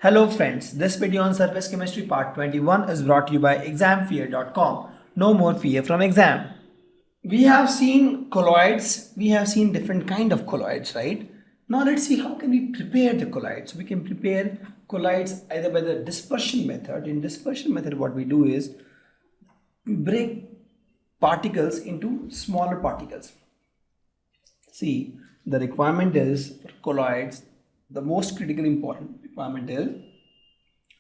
Hello friends, this video on surface chemistry part 21 is brought to you by examfear.com. No more fear from exam. We have seen colloids, we have seen different kind of colloids, right? Now let's see how can we prepare the colloids. We can prepare colloids either by the dispersion method. In dispersion method what we do is we break particles into smaller particles. See, the requirement is for colloids, the most critically important requirement is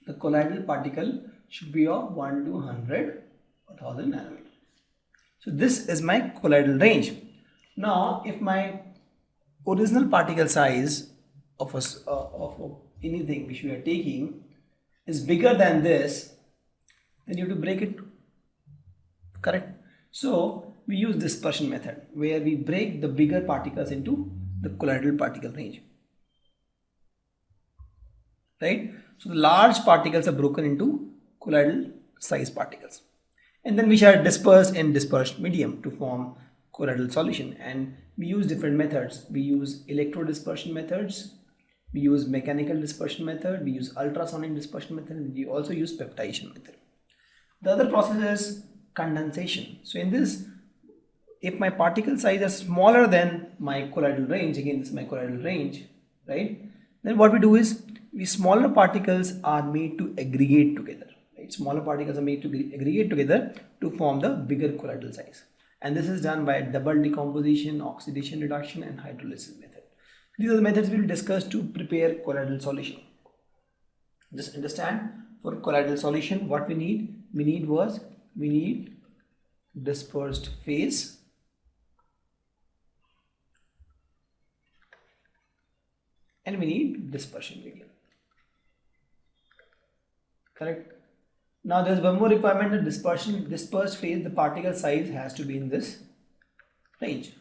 the colloidal particle should be of 1 to 100 or 1000 nanometer. So this is my colloidal range. Now if my original particle size of anything which we are taking is bigger than this, then you have to break it, correct? So we use dispersion method where we break the bigger particles into the colloidal particle range, right? So the large particles are broken into colloidal size particles, and then we are dispersed in dispersed medium to form colloidal solution. And we use different methods. We use electro dispersion methods, we use mechanical dispersion method, we use ultrasonic dispersion method, and we also use peptization method. The other process is condensation. So in this, if my particle size is smaller than my colloidal range, again this is my colloidal range, right, then what we do is smaller particles are made to aggregate together, right? Smaller particles are made to aggregate together to form the bigger colloidal size, and this is done by double decomposition, oxidation reduction, and hydrolysis method. These are the methods we will discuss to prepare colloidal solution. Just understand, for colloidal solution what we need dispersed phase, and we need dispersion medium, correct? Now there is one more requirement, that dispersed phase, the particle size has to be in this range.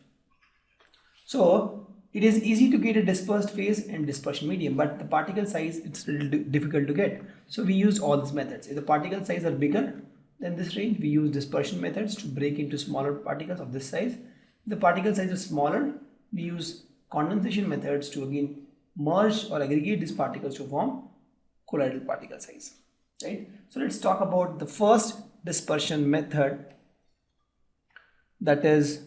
So it is easy to get a dispersed phase and dispersion medium, but the particle size, it's a little difficult to get. So we use all these methods. If the particle size are bigger than this range, we use dispersion methods to break into smaller particles of this size. If the particle size is smaller, we use condensation methods to again merge or aggregate these particles to form colloidal particle size, right? So let's talk about the first dispersion method, that is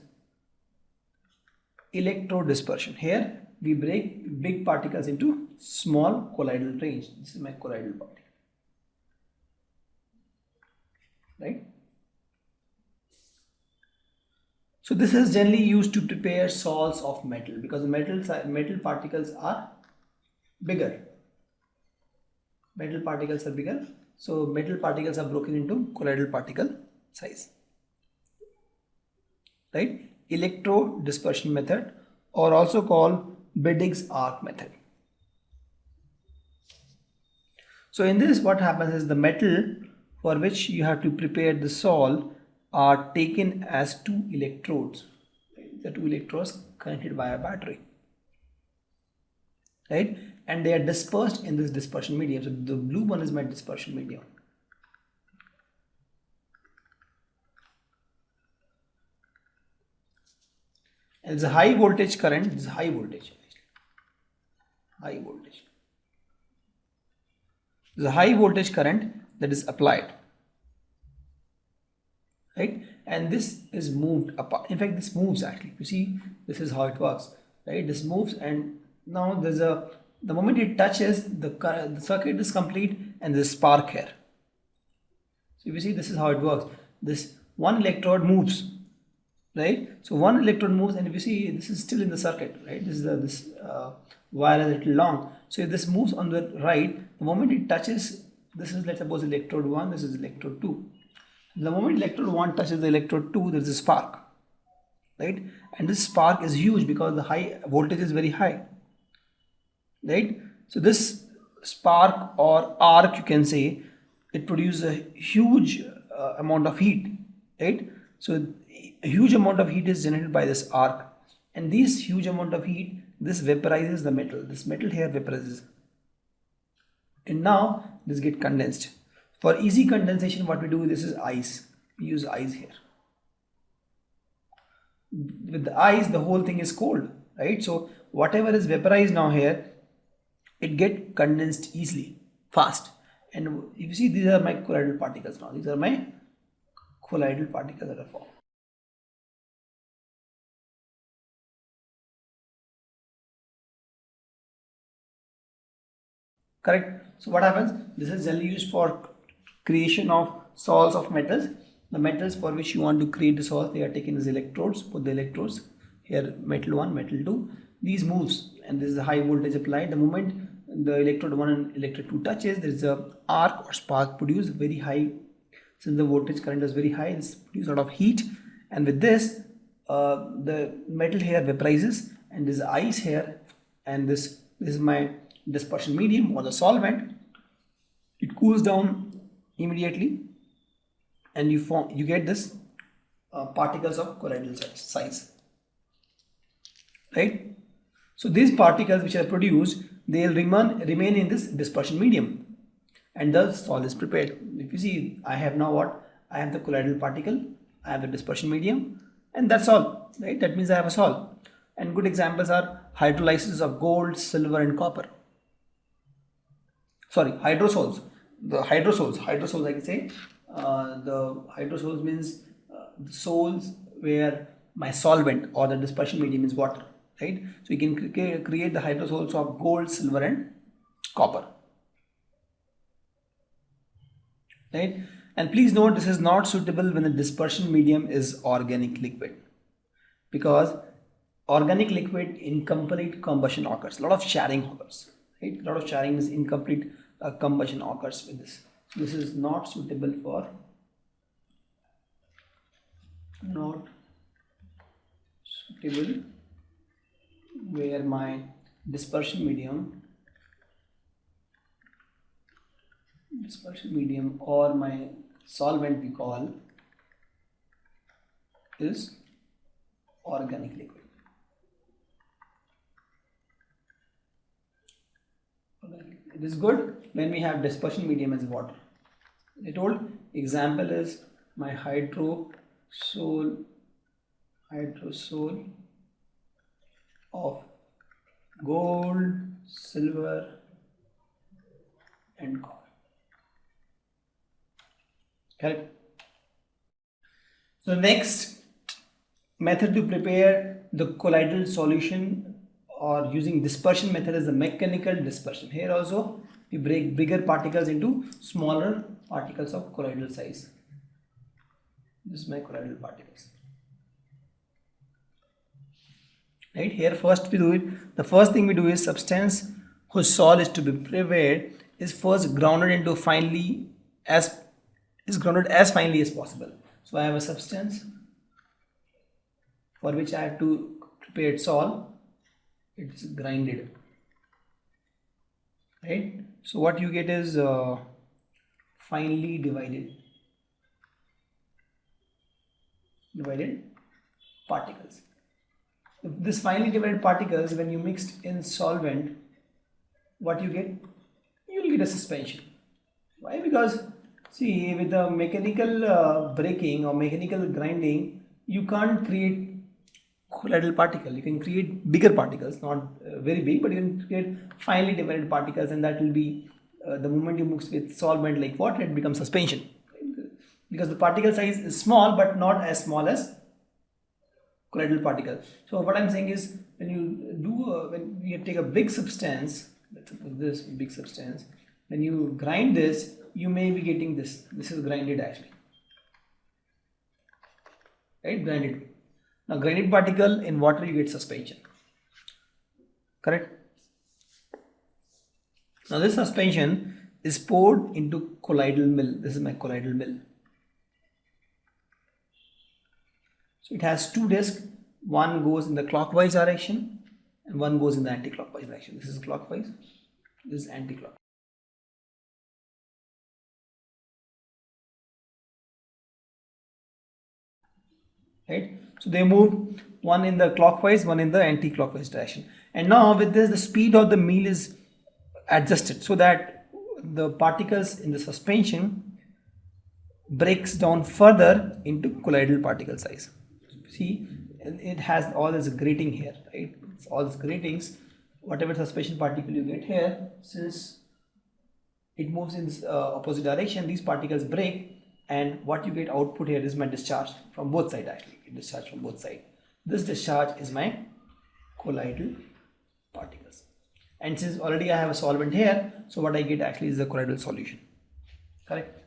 electro dispersion. Here we break big particles into small colloidal range. This is my colloidal particle, right? So this is generally used to prepare salts of metal, because the metal particles are bigger. Metal particles are bigger, so metal particles are broken into colloidal particle size, right? Electro dispersion method, or also called Biddig's arc method. So in this, what happens is the metal for which you have to prepare the salt are taken as two electrodes, right? The two electrodes connected by a battery, right? And they are dispersed in this dispersion medium. So the blue one is my dispersion medium. And it's a high voltage current. This is high voltage. High voltage. There's a high voltage current that is applied, right? And this is moved apart. In fact, this moves actually. You see, this is how it works, right? This moves, and now there's the moment it touches, the circuit is complete, and there's a spark here. So if you see, this is how it works. This one electrode moves, right? So one electrode moves, and if you see, this is still in the circuit, right? This is this wire is a little long. So if this moves on the right, the moment it touches, this is, let's suppose, electrode 1, this is electrode 2. The moment electrode 1 touches the electrode 2, there is a spark, right? And this spark is huge because the high voltage is very high, right? So this spark or arc, you can say, it produces a huge amount of heat, right? So a huge amount of heat is generated by this arc, and this huge amount of heat, this vaporizes the metal. This metal here vaporizes, and now this get condensed. For easy condensation, what we do, this is ice. We use ice here. With the ice, the whole thing is cold, right? So whatever is vaporized now here, it get condensed easily, fast. And if you see, these are my colloidal particles now. These are my colloidal particles that are formed. Correct. So what happens? This is generally used for creation of salts of metals. The metals for which you want to create the salts, they are taken as electrodes. Put the electrodes here, metal 1, metal 2. These moves, and this is a high voltage applied. The moment the electrode 1 and electrode 2 touches, there is a arc or spark produced, very high. Since the voltage current is very high, this produces a lot of heat, and with this, the metal here vaporizes, and this ice here, and this is my dispersion medium or the solvent. It cools down immediately, and you get this particles of colloidal size, right? So these particles which are produced, they will remain in this dispersion medium, and the sol is prepared. If you see, I have now what? I have the colloidal particle, I have the dispersion medium, and that's all, right? That means I have a sol. And good examples are hydrolysis of gold, silver, and copper. Sorry, hydrosols. The hydrosols I can say. The hydrosols means the sols where my solvent or the dispersion medium is water, right? So you can create the hydrosols of gold, silver, and copper, right? And please note, this is not suitable when the dispersion medium is organic liquid, because organic liquid, incomplete combustion occurs. A lot of charring occurs, right? A lot of charring is incomplete combustion occurs with this. So this is not suitable for, not suitable where my dispersion medium or my solvent we call is organic liquid. It is good when we have dispersion medium as water. I told example is my hydrosol of gold, silver, and copper. Correct. So next method to prepare the colloidal solution or using dispersion method is the mechanical dispersion. Here also we break bigger particles into smaller particles of colloidal size. This is my colloidal particles. Right, here first we do it. The first thing we do is substance whose sol is to be prepared is first grounded into finely as finely as possible. So I have a substance for which I have to prepare sol. It's grinded, right? So what you get is finely divided particles. This finely divided particles, when you mixed in solvent, what you get? You will get a suspension. Why? Because see, with the mechanical breaking or mechanical grinding, you can't create colloidal particle. You can create bigger particles, not very big, but you can create finely divided particles, and that will be the moment you mix with solvent like water, it becomes suspension, right? Because the particle size is small, but not as small as colloidal particle. So what I'm saying is, when you do when you take a big substance, let's suppose this big substance, when you grind this, you may be getting this. This is grinded actually, right? Grinded. Now grinded particle in water, you get suspension. Correct. Now this suspension is poured into colloidal mill. This is my colloidal mill. So it has two discs. One goes in the clockwise direction and one goes in the anti-clockwise direction. This is clockwise. This is anti-clockwise. Right? So they move one in the clockwise, one in the anti-clockwise direction. And now with this, the speed of the mill is adjusted so that the particles in the suspension breaks down further into colloidal particle size. See, it has all this grating here, right? It's all these gratings. Whatever suspension particle you get here, since it moves in this opposite direction, these particles break, and what you get output here is my discharge from both sides. Actually, it discharge from both sides. This discharge is my colloidal particles, and since already I have a solvent here, so what I get actually is the colloidal solution. Correct?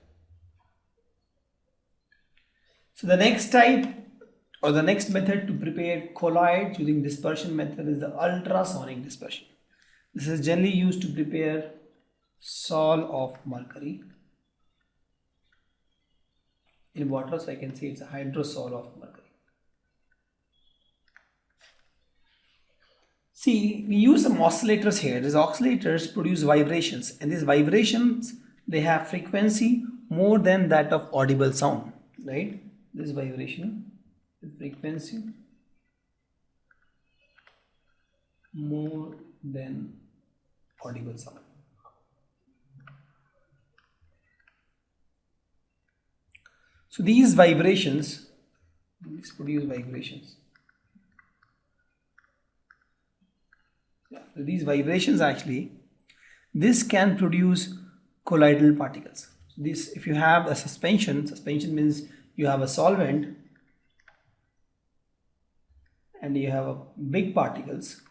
So the next type or the next method to prepare colloids using dispersion method is the ultrasonic dispersion. This is generally used to prepare sol of mercury in water, so I can say it's a hydrosol of mercury. See, we use some oscillators here. These oscillators produce vibrations, and these vibrations, they have frequency more than that of audible sound, right? This vibration, the frequency more than audible sound. So these vibrations, these produce vibrations. Yeah, so these vibrations actually, this can produce colloidal particles. This, if you have a suspension means you have a solvent and you have a big particles,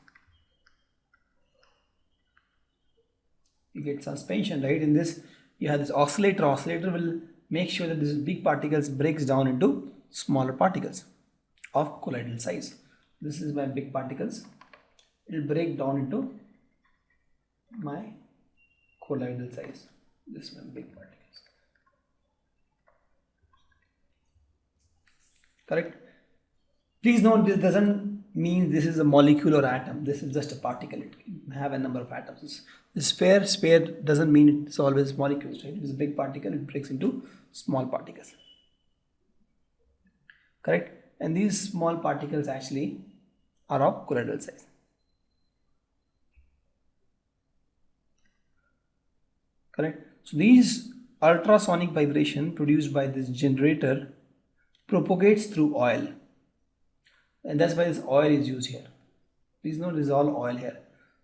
you get suspension, right? In this you have this oscillator. Oscillator will make sure that this big particles breaks down into smaller particles of colloidal size. This is my big particles. It will break down into my colloidal size. This is my big particles. Correct? Please note, this doesn't mean this is a molecule or atom. This is just a particle. It can have a number of atoms. This sphere doesn't mean it's always molecules, right? It is a big particle, it breaks into small particles. Correct? And these small particles actually are of colloidal size. Correct? So these ultrasonic vibration produced by this generator propagates through oil, and that's why this oil is used here. Please note, this is all oil here.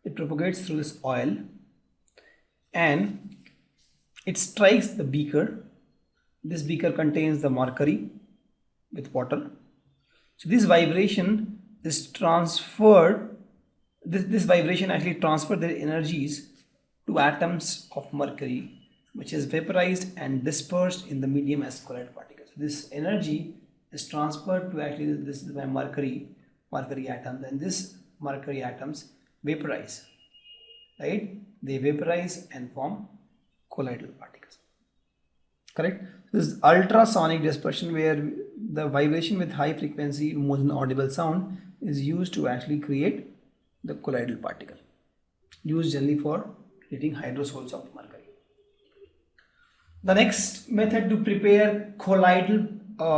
It propagates through this oil and it strikes the beaker. This beaker contains the mercury with water. So this vibration is transferred, this vibration actually transfers their energies to atoms of mercury, which is vaporized and dispersed in the medium as colloidal particles. This energy is transferred to, actually this is my mercury atoms, and this mercury atoms vaporize, right? They vaporize and form colloidal particles. Correct? This is ultrasonic dispersion, where the vibration with high frequency, more than audible sound, is used to actually create the colloidal particle, used generally for creating hydrosols of mercury. The next method to prepare colloidal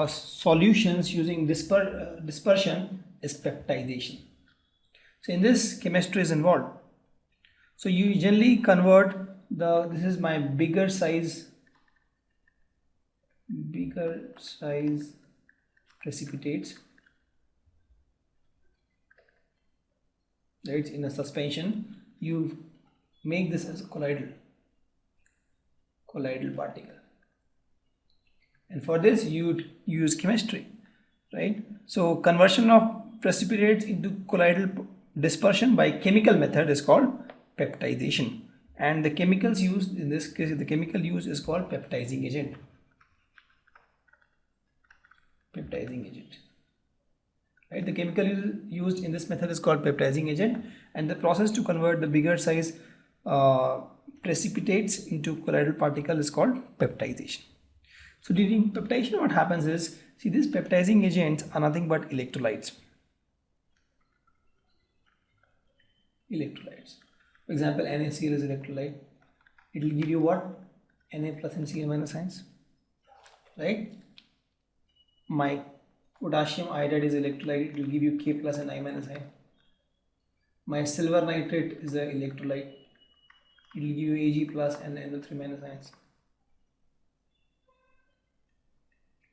solutions using dispersion is peptization. So in this, chemistry is involved. So you generally convert this is my bigger size precipitates, right? In a suspension, you make this as a colloidal particle, and for this you use chemistry, right? So conversion of precipitates into colloidal dispersion by chemical method is called peptization, and the chemicals used in this case, the chemical used is called peptizing agent. Right? The chemical used in this method is called peptizing agent, and the process to convert the bigger size precipitates into colloidal particle is called peptization. So during peptization, what happens is, see, these peptizing agents are nothing but electrolytes. For example, NaCl is electrolyte. It will give you what? Na plus and Cl minus ions, right? My potassium iodide is electrolyte. It will give you K plus and I minus ion. My silver nitrate is an electrolyte. It will give you Ag plus and NO3 minus ions,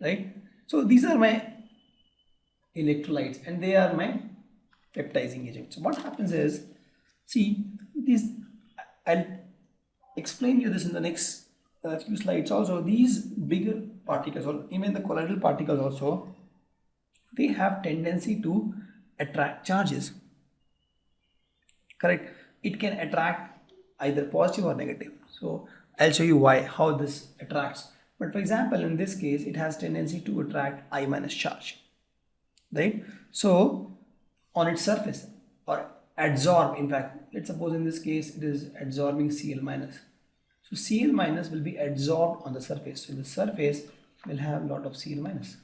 right? So these are my electrolytes and they are my peptizing agents. So what happens is, see, these, I'll explain you this in the next few slides also. These bigger particles, or even the colloidal particles also, they have tendency to attract charges. Correct? It can attract either positive or negative. So I'll show you why, how this attracts. But for example, in this case, it has tendency to attract I minus charge, right? So on its surface, or adsorb, in fact, let's suppose in this case it is adsorbing Cl minus. So Cl minus will be adsorbed on the surface. So the surface will have a lot of Cl minus.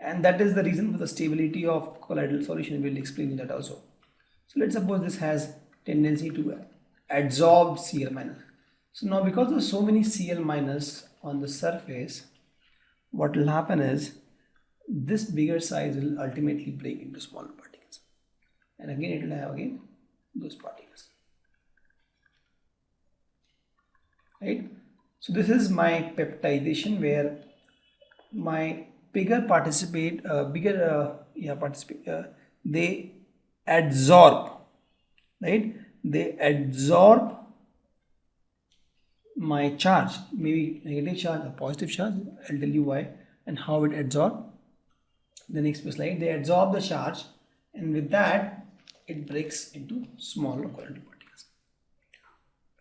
And that is the reason for the stability of colloidal solution. We'll explain that also. So let's suppose this has tendency to adsorb Cl minus. So now because there are so many Cl minus on the surface, what will happen is this bigger size will ultimately break into smaller particles. And again it will have again those particles. Right? So this is my peptization, where my bigger participate, they adsorb, right? They adsorb my charge, maybe negative charge or positive charge. I'll tell you why and how it adsorbs. The next slide, they adsorb the charge, and with that it breaks into smaller colloidal particles.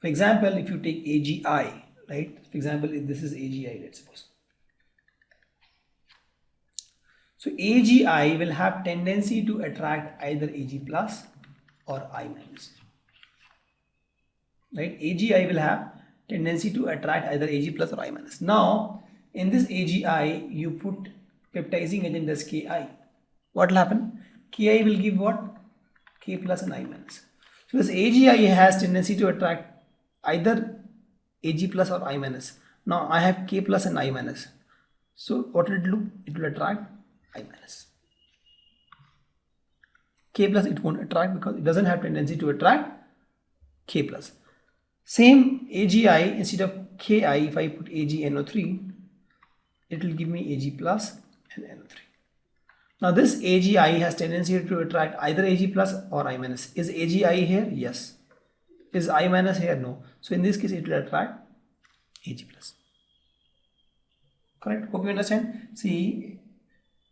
For example, if you take AgI, right? For example, if this is AgI, let's suppose. So AgI will have tendency to attract either Ag plus or I minus. Right? AgI will have tendency to attract either Ag plus or I minus. Now, in this AgI, you put peptizing agent as Ki. What will happen? Ki will give what? K plus and I minus. So this AgI has tendency to attract either Ag plus or I minus. Now I have K plus and I minus. So what will it do? It will attract I minus. K plus it won't attract because it doesn't have tendency to attract K plus. Same AgI, instead of Ki, if I put AgNO3, it will give me Ag plus and NO3. Now this AgI has tendency to attract either Ag plus or I minus. Is AgI here? Yes. Is I minus here? No. So in this case it will attract Ag plus. Correct? Hope you understand. See,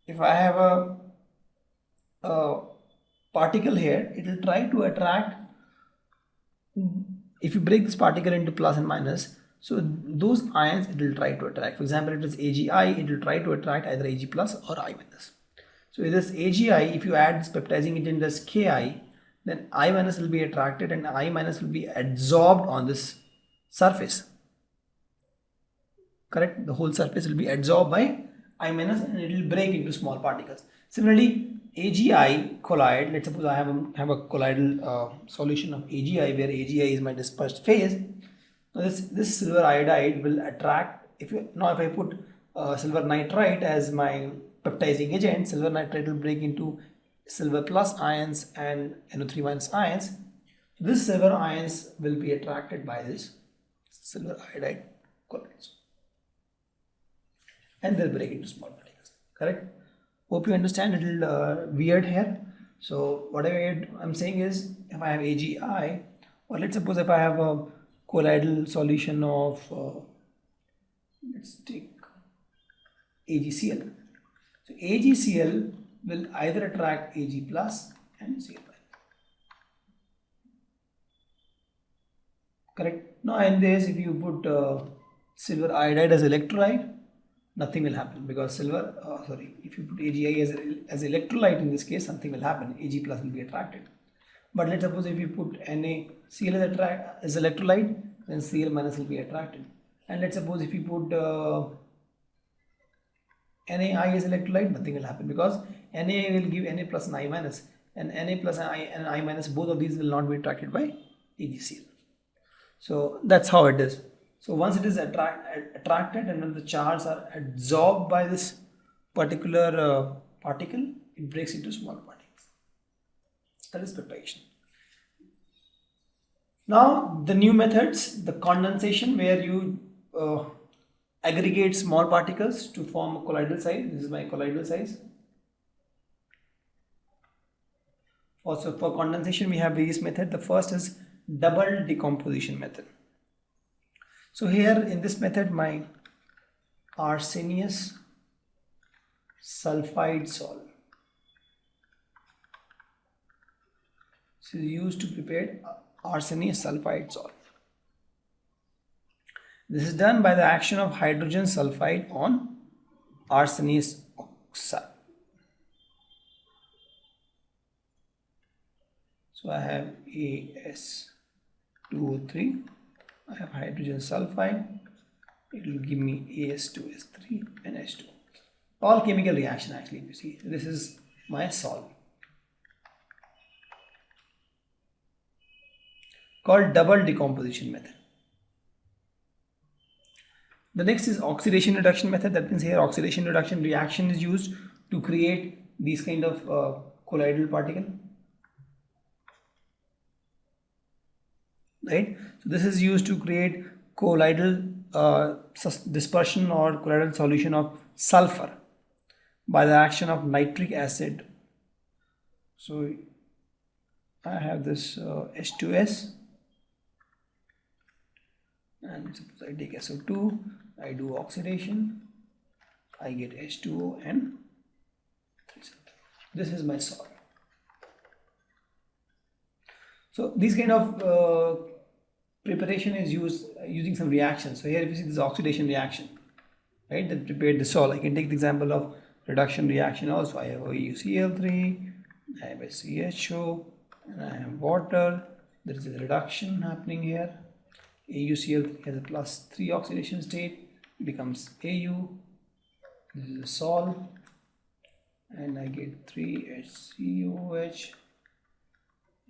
if I have a particle here, it will try to attract, if you break this particle into plus and minus, so those ions it will try to attract. For example, if it is AgI, it will try to attract either Ag plus or I minus. So with this AgI, if you add this peptizing agent as Ki, then I minus will be attracted and I minus will be adsorbed on this surface. Correct? The whole surface will be adsorbed by I minus and it will break into small particles. Similarly, AgI colloid, let's suppose I have a colloidal solution of AgI, where AgI is my dispersed phase. Now this silver iodide will attract, if I put silver nitrite as my peptizing agent, silver nitrite will break into silver plus ions and NO3 minus ions. This silver ions will be attracted by this silver iodide colloids and they'll break into small particles. Correct? Hope you understand. A little weird here. So whatever I'm saying is, if I have AgI, or let's suppose if I have a colloidal solution of let's take AgCl. So AgCl will either attract Ag plus and Cl minus. Correct? Now in this, if you put silver iodide as electrolyte, nothing will happen, because if you put AgI as electrolyte, in this case something will happen. Ag plus will be attracted. But let's suppose if you put NaCl as electrolyte, then Cl minus will be attracted. And let's suppose if you put NaI as electrolyte, nothing will happen, because Na will give Na plus and I minus, and Na plus and I minus, both of these will not be attracted by AgCl. So that's how it is. So once it is attracted and when the charges are adsorbed by this particular particle, it breaks into small particles. That is peptization. Now the new methods, the condensation, where you aggregate small particles to form a colloidal size. This is my colloidal size. Also for condensation we have various methods. The first is double decomposition method. So here in this method my arsenious sulfide salt is used to prepare arsenious sulfide salt. This is done by the action of hydrogen sulfide on arsenious oxide. So I have AS2O3, I have hydrogen sulfide, it will give me AS2S3 and H2. All chemical reaction actually, you see. This is my salt called double decomposition method. The next is oxidation reduction method. That means here oxidation reduction reaction is used to create these kind of colloidal particle. Right? So this is used to create colloidal dispersion or colloidal solution of sulfur by the action of nitric acid. So I have this H2S, and suppose I take SO2, I do oxidation, I get H2O and 3. This is my salt. So this kind of preparation is used using some reactions. So here if you see this oxidation reaction, right, that prepared the salt. I can take the example of reduction reaction also. I have AuCl3, I have a CHO, and I have water. There is a reduction happening here. AuCl3 has a +3 oxidation state, becomes Au. This is a salt, and I get 3HCOH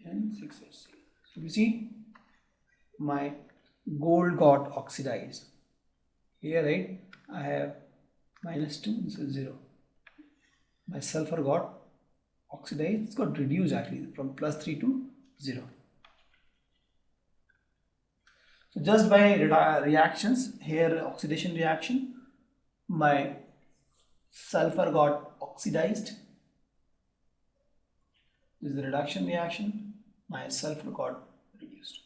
and 6HCl. So you see, my gold got oxidized here, right? I have -2, this is 0. My sulfur got oxidized, it's got reduced actually from +3 to 0. So just by reactions, here oxidation reaction, my sulfur got oxidized. This is the reduction reaction, my sulfur got reduced.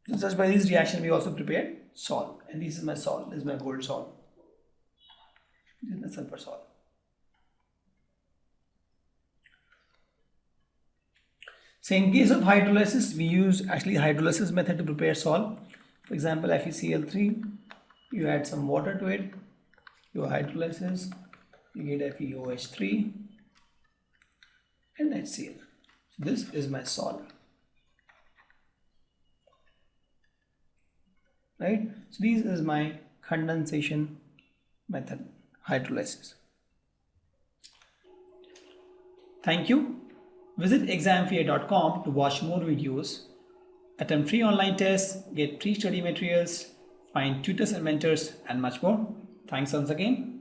So just by this reaction we also prepared salt, and this is my salt, this is my gold salt, this is my sulfur salt. So in case of hydrolysis, we use actually hydrolysis method to prepare salt. For example, FeCl3, you add some water to it, your hydrolysis, you get FeOH3 and HCl. So this is my salt. Right? So this is my condensation method, hydrolysis. Thank you. Visit examfear.com to watch more videos, attempt free online tests, get free study materials, find tutors and mentors, and much more. Thanks once again.